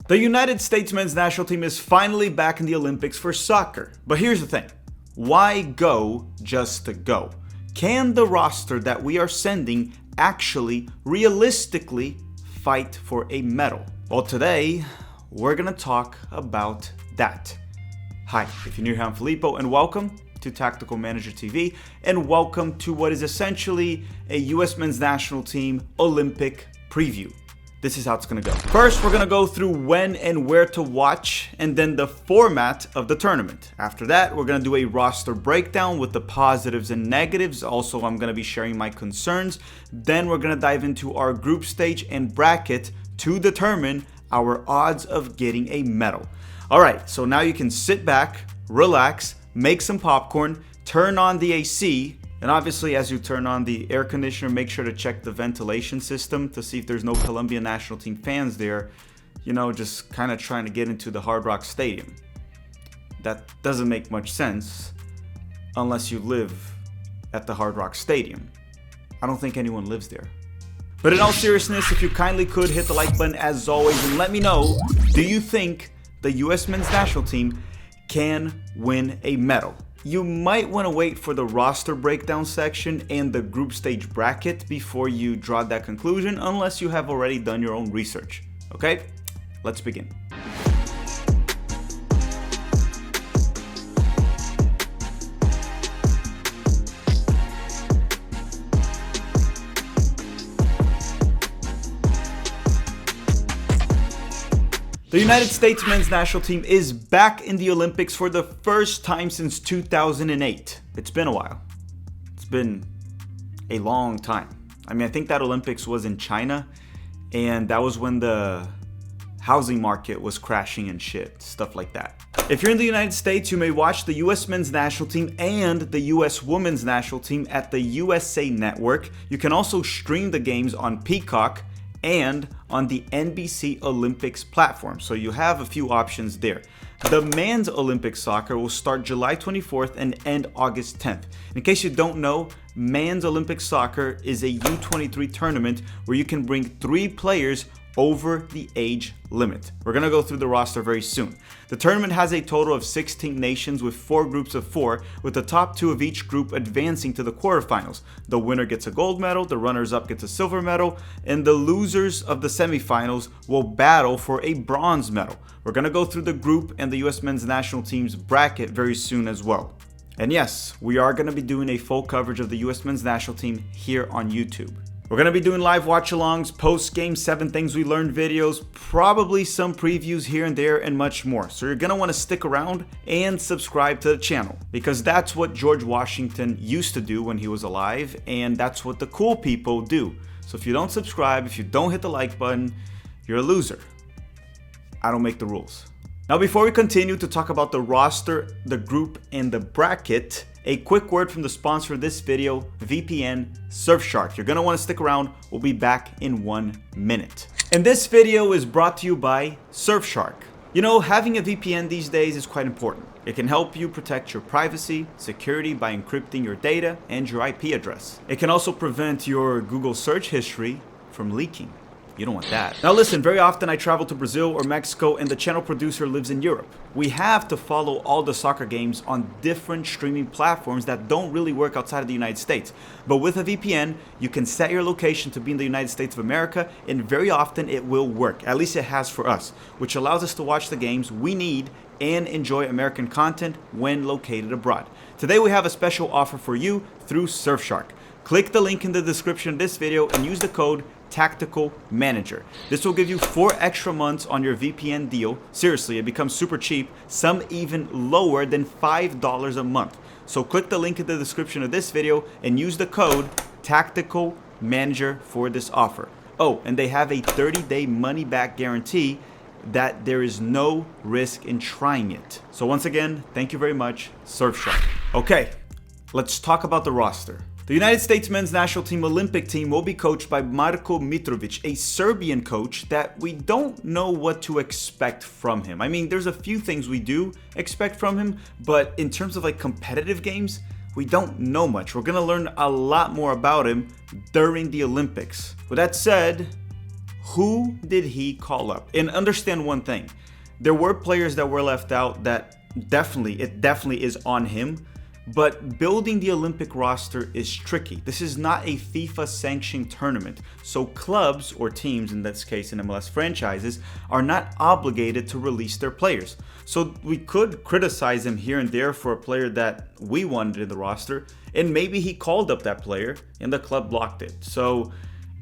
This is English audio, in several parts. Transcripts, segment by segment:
The United States men's national team is finally back in the Olympics for soccer. But here's the thing. Why go just to go? Can the roster that we are sending actually realistically fight for a medal? Well, today we're gonna talk about that. Hi, if you're new here, I'm Filippo, and welcome to Tactical Manager TV, and welcome to what is essentially a US men's national team Olympic preview. This is how it's gonna go. First, we're gonna go through when and where to watch, and then the format of the tournament. After that, we're gonna do a roster breakdown with the positives and negatives. Also, I'm gonna be sharing my concerns. Then we're gonna dive into our group stage and bracket to determine our odds of getting a medal. All right, so now you can sit back, relax, make some popcorn, turn on the AC, and obviously as you turn on the air conditioner, make sure to check the ventilation system to see if there's no Colombian national team fans there, just kind of trying to get into the Hard Rock Stadium. That doesn't make much sense unless you live at the Hard Rock Stadium. I don't think anyone lives there. But in all seriousness, if you kindly could hit the like button as always and let me know, do you think the US men's national team can win a medal? You might want to wait for the roster breakdown section and the group stage bracket before you draw that conclusion, unless you have already done your own research. Okay, let's begin. The United States men's national team is back in the Olympics for the first time since 2008. It's been a while. It's been a long time. I think that Olympics was in China, and that was when the housing market was crashing and shit, stuff like that. If you're in the United States, you may watch the US men's national team and the US women's national team at the USA Network. You can also stream the games on Peacock and on the NBC Olympics platform. So you have a few options there. The men's Olympic soccer will start July 24th and end August 10th. In case you don't know, men's Olympic soccer is a U23 tournament where you can bring 3 players over the age limit. We're gonna go through the roster very soon. The tournament has a total of 16 nations with 4 groups of 4, with the top 2 of each group advancing to the quarterfinals. The winner gets a gold medal, the runners-up gets a silver medal, and the losers of the semifinals will battle for a bronze medal. We're gonna go through the group and the US men's national team's bracket very soon as well. And yes, we are gonna be doing a full coverage of the US men's national team here on YouTube. We're going to be doing live watch-alongs, post-game 7 things we learned videos, probably some previews here and there, and much more. So you're going to want to stick around and subscribe to the channel, because that's what George Washington used to do when he was alive, and that's what the cool people do. So if you don't subscribe, if you don't hit the like button, you're a loser. I don't make the rules. Now, before we continue to talk about the roster, the group, and the bracket, a quick word from the sponsor of this video, VPN Surfshark. You're gonna wanna stick around. We'll be back in 1 minute. And this video is brought to you by Surfshark. Having a VPN these days is quite important. It can help you protect your privacy, security by encrypting your data and your IP address. It can also prevent your Google search history from leaking. You don't want that. Now listen, very often I travel to Brazil or Mexico and the channel producer lives in Europe. We have to follow all the soccer games on different streaming platforms that don't really work outside of the United States. But with a VPN, you can set your location to be in the United States of America, and very often it will work. At least it has for us, which allows us to watch the games we need and enjoy American content when located abroad. Today we have a special offer for you through Surfshark. Click the link in the description of this video and use the code Tactical Manager. This will give you 4 extra months on your VPN deal. Seriously, it becomes super cheap, some even lower than $5 a month. So click the link in the description of this video and use the code Tactical Manager for this offer. Oh, and they have a 30-day money-back guarantee that there is no risk in trying it. So once again, thank you very much, Surfshark. Okay, let's talk about the roster. The United States men's national team Olympic team will be coached by Marko Mitrovic, a Serbian coach that we don't know what to expect from him. There's a few things we do expect from him, but in terms of competitive games, we don't know much. We're gonna learn a lot more about him during the Olympics. With that said, Who did he call up? And understand one thing. There were players that were left out that definitely is on him. But building the Olympic roster is tricky. This is not a FIFA sanctioned tournament. So clubs, or teams in this case in MLS franchises, are not obligated to release their players. So we could criticize him here and there for a player that we wanted in the roster, and maybe he called up that player and the club blocked it. So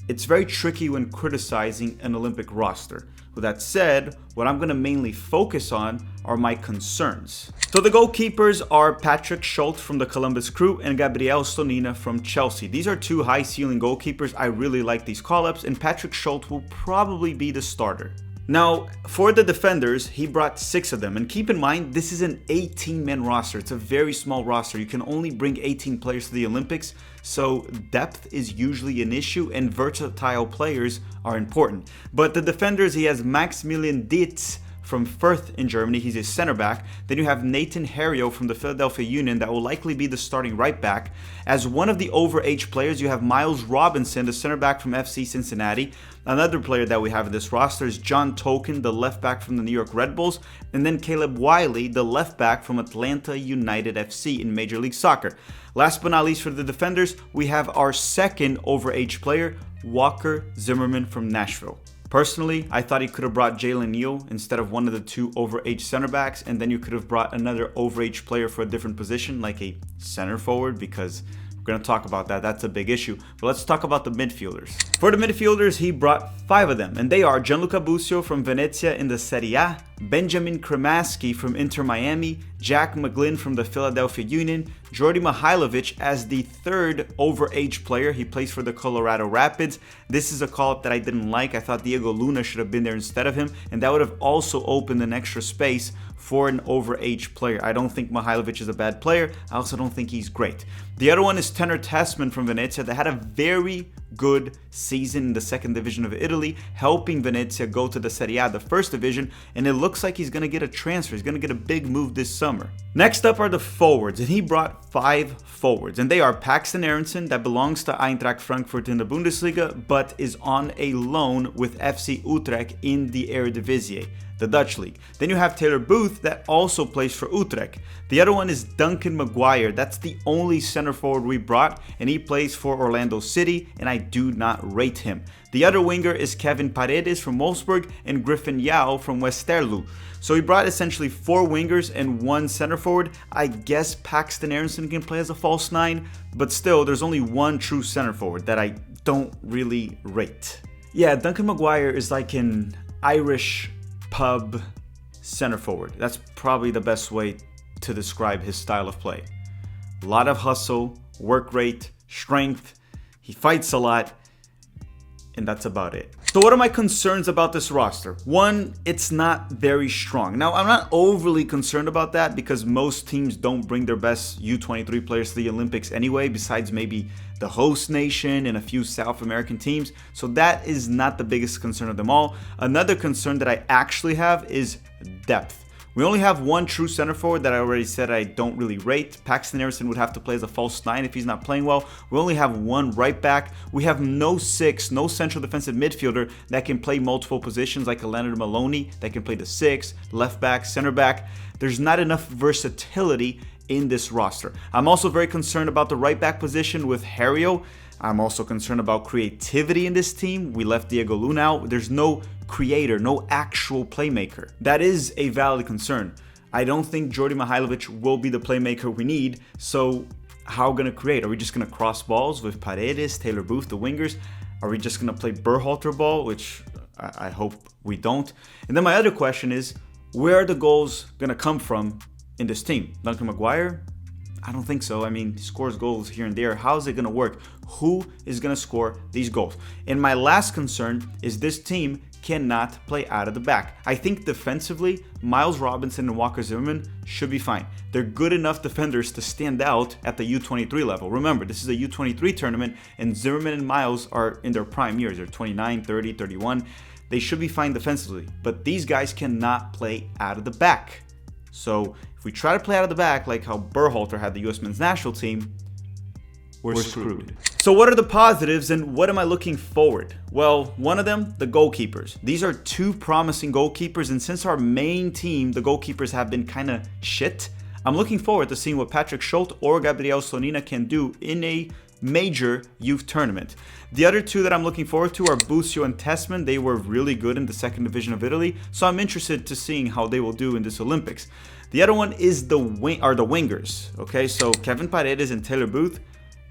it's very tricky when criticizing an Olympic roster. With that said, what I'm going to mainly focus on are my concerns. So the goalkeepers are Patrick Schultz from the Columbus Crew and Gabriel Stonina from Chelsea. These are two high-ceiling goalkeepers. I really like these call-ups, and Patrick Schultz will probably be the starter. Now, for the defenders, he brought 6 of them. And keep in mind, this is an 18-man roster. It's a very small roster. You can only bring 18 players to the Olympics. So depth is usually an issue, and versatile players are important. But the defenders, he has Maximilian Dietz from Fürth in Germany. He's a center back. Then you have Nathan Harrio from the Philadelphia Union that will likely be the starting right back. As one of the overage players, you have Miles Robinson, the center back from FC Cincinnati. Another player that we have in this roster is John Token, the left back from the New York Red Bulls. And then Caleb Wiley, the left back from Atlanta United FC in Major League Soccer. Last but not least for the defenders, we have our second overage player, Walker Zimmerman from Nashville. Personally, I thought he could have brought Jalen Neal instead of one of the 2 overage center backs, and then you could have brought another overage player for a different position, like a center forward, because we're going to talk about that. That's a big issue. But let's talk about the midfielders. For the midfielders, he brought 5 of them, and they are Gianluca Busio from Venezia in the Serie A, Benjamin Kremaski from Inter Miami, Jack McGlynn from the Philadelphia Union, Jordi Mihailovic as the 3rd overage player. He plays for the Colorado Rapids. This is a call-up that I didn't like. I thought Diego Luna should have been there instead of him, and that would have also opened an extra space for an overage player. I don't think Mihailovic is a bad player. I also don't think he's great. The other one is Tenor Tessman from Venezia that had a very good season in the 2nd division of Italy, helping Venezia go to the Serie A, the 1st division, and it looks like he's going to get a transfer. He's going to get a big move this summer. Next up are the forwards, and he brought 5 forwards, and they are Paxton Aronson, that belongs to Eintracht Frankfurt in the Bundesliga, but is on a loan with FC Utrecht in the Eredivisie, the Dutch league. Then you have Taylor Booth that also plays for Utrecht. The other one is Duncan Maguire. That's the only center forward we brought, and he plays for Orlando City, and I do not rate him. The other winger is Kevin Paredes from Wolfsburg and Griffin Yao from Westerlo. So he brought essentially 4 wingers and 1 center forward. I guess Paxton Aronson can play as a false 9, but still, there's only 1 true center forward that I don't really rate. Yeah, Duncan Maguire is like an Irish pub center forward. That's probably the best way to describe his style of play. A lot of hustle, work rate, strength. He fights a lot, and that's about it. So what are my concerns about this roster? One, it's not very strong. Now, I'm not overly concerned about that because most teams don't bring their best U23 players to the Olympics anyway, besides maybe the host nation and a few South American teams. So that is not the biggest concern of them all. Another concern that I actually have is depth. We only have 1 true center forward that I already said I don't really rate. Paxton Aronson would have to play as a false 9 if he's not playing well. We only have 1 right back. We have no central defensive midfielder that can play multiple positions like a Leonard Maloney that can play the 6, left back, center back. There's not enough versatility in this roster. I'm also very concerned about the right back position with Harrio. I'm also concerned about creativity in this team. We left Diego Luna out. There's no creator, no actual playmaker. That is a valid concern. I don't think Jordi Mihailovic will be the playmaker we need. So how are we going to create? Are we just going to cross balls with Paredes, Taylor Booth, the wingers? Are we just going to play Berhalter ball, which I hope we don't? And then my other question is, where are the goals going to come from in this team? Duncan Maguire? I don't think so. I mean, he scores goals here and there. How is it going to work? Who is going to score these goals? And my last concern is this team cannot play out of the back. I think defensively, Miles Robinson and Walker Zimmerman should be fine. They're good enough defenders to stand out at the U23 level. Remember, this is a U23 tournament, and Zimmerman and Miles are in their prime years. They're 29, 30, 31. They should be fine defensively, but these guys cannot play out of the back. So if we try to play out of the back like how Berhalter had the US men's national team, we're screwed. So what are the positives and what am I looking forward? Well, one of them, the goalkeepers. These are two promising goalkeepers, and since our main team, the goalkeepers have been kind of shit, I'm looking forward to seeing what Patrick Schulte or Gabriel Sonina can do in a major youth tournament. The other two that I'm looking forward to are Busio and Tessman. They were really good in the second division of Italy, so I'm interested to seeing how they will do in this Olympics. The other one is the wingers. Okay, so Kevin Paredes and Taylor Booth.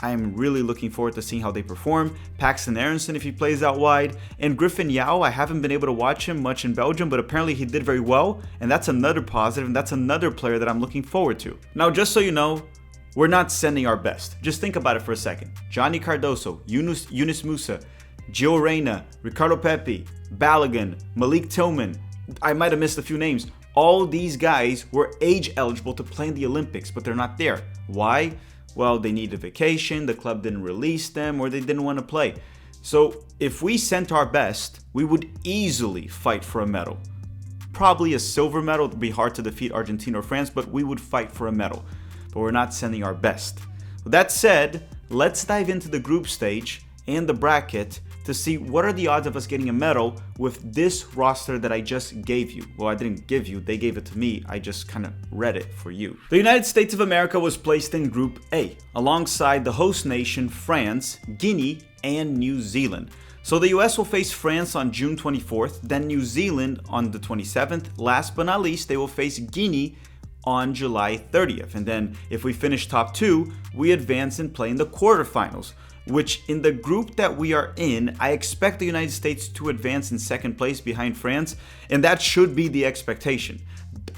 I'm really looking forward to seeing how they perform. Paxton Aronson, if he plays out wide. And Griffin Yao, I haven't been able to watch him much in Belgium, but apparently he did very well. And that's another positive, and that's another player that I'm looking forward to. Now, just so you know, we're not sending our best. Just think about it for a second. Johnny Cardoso, Yunus Musa, Gio Reyna, Ricardo Pepi, Balogun, Malik Tillman. I might have missed a few names. All these guys were age eligible to play in the Olympics, but they're not there. Why? Well, they need a vacation, the club didn't release them, or they didn't want to play. So if we sent our best, we would easily fight for a medal. Probably a silver medal. It would be hard to defeat Argentina or France, but we would fight for a medal. But we're not sending our best. With that said, let's dive into the group stage and the bracket to see what are the odds of us getting a medal with this roster that I just gave you. Well, I didn't give you, they gave it to me. I just kind of read it for you. The United States of America was placed in Group A, alongside the host nation France, Guinea, and New Zealand. So the US will face France on June 24th, then New Zealand on the 27th. Last but not least, they will face Guinea on July 30th. And then if we finish top two, we advance and play in the quarterfinals, which in the group that we are in, I expect the United States to advance in second place behind France, and that should be the expectation.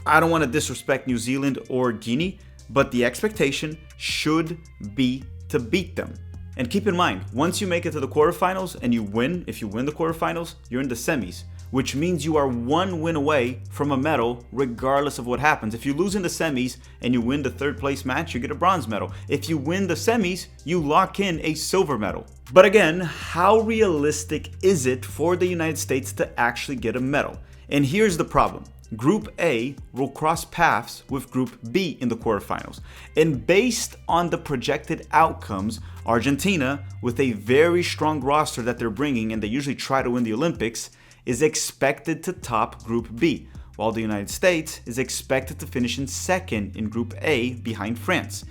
I don't want to disrespect New Zealand or Guinea, but the expectation should be to beat them. And keep in mind, once you make it to the quarterfinals and you win, if you win the quarterfinals, you're in the semis, which means you are one win away from a medal regardless of what happens. If you lose in the semis and you win the third place match, you get a bronze medal. If you win the semis, you lock in a silver medal. But again, how realistic is it for the United States to actually get a medal? And here's the problem. Group A will cross paths with Group B in the quarterfinals. And based on the projected outcomes, Argentina, with a very strong roster that they're bringing, and they usually try to win the Olympics, is expected to top Group B, while the United States is expected to finish in second in Group A behind France.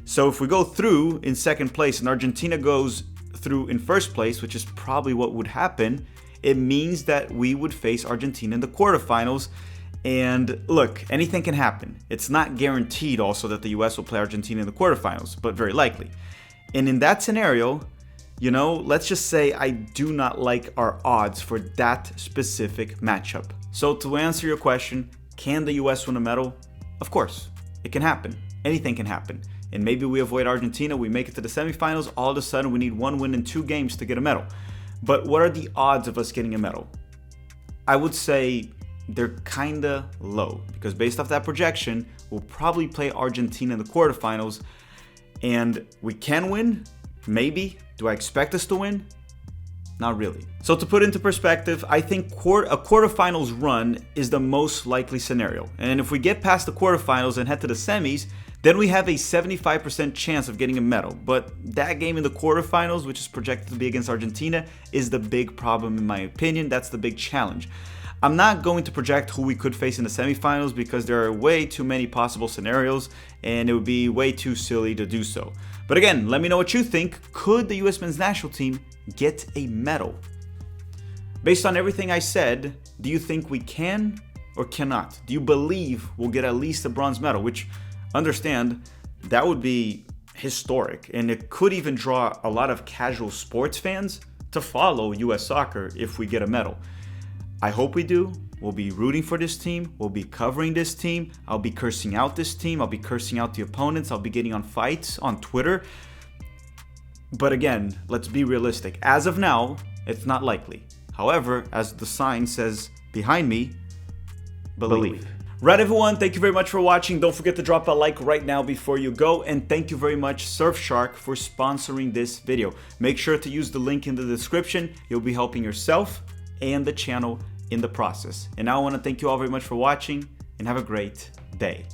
So if we go through in second place and Argentina goes through in first place, which is probably what would happen, it means that we would face Argentina in the quarterfinals. And look, anything can happen. It's not guaranteed also that the US will play Argentina in the quarterfinals, but very likely. And in that scenario, you know, let's just say I do not like our odds for that specific matchup. So to answer your question, can the US win a medal? Of course, it can happen. Anything can happen. And maybe we avoid Argentina, we make it to the semifinals, all of a sudden we need one win in 2 games to get a medal. But what are the odds of us getting a medal? I would say they're kinda low, because based off that projection, we'll probably play Argentina in the quarterfinals, and we can win, maybe. Do I expect us to win? Not really. So to put into perspective, I think a quarterfinals run is the most likely scenario. And if we get past the quarterfinals and head to the semis, then we have a 75% chance of getting a medal. But that game in the quarterfinals, which is projected to be against Argentina, is the big problem in my opinion. That's the big challenge. I'm not going to project who we could face in the semifinals because there are way too many possible scenarios and it would be way too silly to do so. But again, let me know what you think. Could the US men's national team get a medal? Based on everything I said, do you think we can or cannot? Do you believe we'll get at least a bronze medal? Which, understand, that would be historic, and it could even draw a lot of casual sports fans to follow US soccer if we get a medal. I hope we do. We'll be rooting for this team. We'll be covering this team. I'll be cursing out this team. I'll be cursing out the opponents. I'll be getting on fights on Twitter. But again, let's be realistic. As of now, it's not likely. However, as the sign says behind me, believe. Right, everyone, thank you very much for watching. Don't forget to drop a like right now before you go. And thank you very much, Surfshark, for sponsoring this video. Make sure to use the link in the description. You'll be helping yourself and the channel in the process. And now I want to thank you all very much for watching and have a great day.